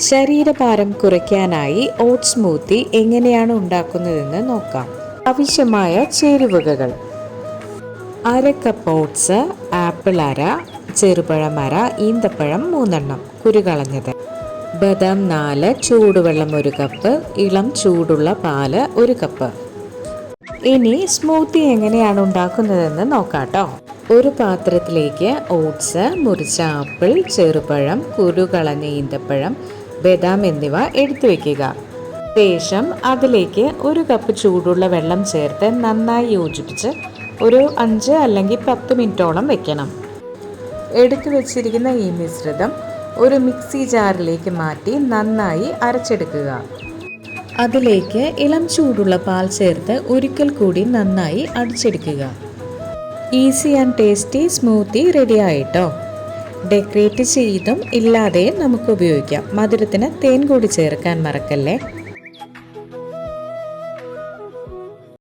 ശരീരഭാരം കുറയ്ക്കാനായി oats smoothie എങ്ങനെയാണ് ഉണ്ടാക്കുന്നതെന്ന് നോക്കാം. ആവശ്യമായ ചേരുവകൾ: അര കപ്പ് ഓട്സ്, ആപ്പിൾ അര, ചെറുപഴം അര, ഈന്തപ്പഴം 3 കുരുകളഞ്ഞത്, ബദാം 4, ചൂടുവെള്ളം 1 കപ്പ്, ഇളം ചൂടുള്ള പാല് 1 കപ്പ്. ഇനി സ്മൂത്തി എങ്ങനെയാണ് ഉണ്ടാക്കുന്നതെന്ന് നോക്കാട്ടോ. ഒരു പാത്രത്തിലേക്ക് ഓട്സ്, മുറിച്ച ആപ്പിൾ, ചെറുപഴം, കുരുകളഞ്ഞ ഈന്തപ്പഴം, ബദാം എന്നിവ എടുത്തു വയ്ക്കുക. ശേഷം അതിലേക്ക് 1 കപ്പ് ചൂടുള്ള വെള്ളം ചേർത്ത് നന്നായി യോജിപ്പിച്ച് ഒരു 5 അല്ലെങ്കിൽ 10 മിനിറ്റോളം വെക്കണം. എടുത്തു വച്ചിരിക്കുന്ന ഈ മിശ്രിതം ഒരു മിക്സി ജാറിലേക്ക് മാറ്റി നന്നായി അരച്ചെടുക്കുക. അതിലേക്ക് ഇളം ചൂടുള്ള പാൽ ചേർത്ത് ഒരിക്കൽ കൂടി നന്നായി അടിച്ചെടുക്കുക. Easy and tasty smoothie ready ആയിട്ടോ. ഡെക്കറേറ്റ് ചെയ്തും ഇല്ലാതെയും നമുക്ക് ഉപയോഗിക്കാം. മധുരത്തിന് തേൻ കൂടി ചേർക്കാൻ മറക്കല്ലേ.